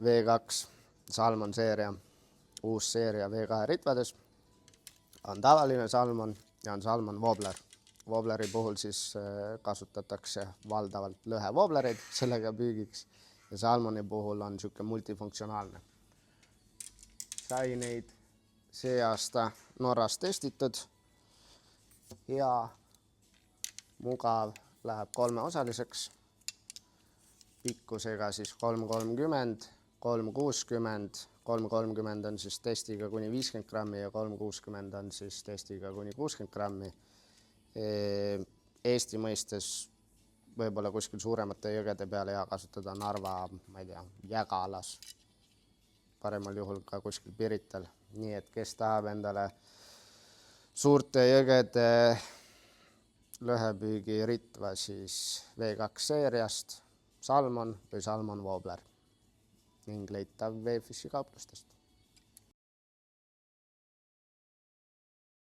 V2 salmon seeria, uus seeria V2 ritvades, on tavaline salmon ja on salmon wobbler. Wobbleri puhul siis kasutatakse valdavalt lõhewobblereid sellega püügiks ja salmoni puhul on niisugune multifunktsionaalne. Sai neid see aasta Norras testitud ja mugav, läheb 3-osaliseks, pikkusega siis 330, 360, 330 on siis testiga kuni 50 grammi ja 360 on siis testiga kuni 60 grammi. Eesti mõistes võib-olla kuskil suuremate jõgede peale ja kasutada Narva, ma ei tea, Jägalas, paremal juhul ka kuskil Pirital. Nii et kes tahab endale suurte jõgede lõhepüügi ritva, siis V2 seeriast salmon või salmon wobbler ning leitav Veefishi kauplustest.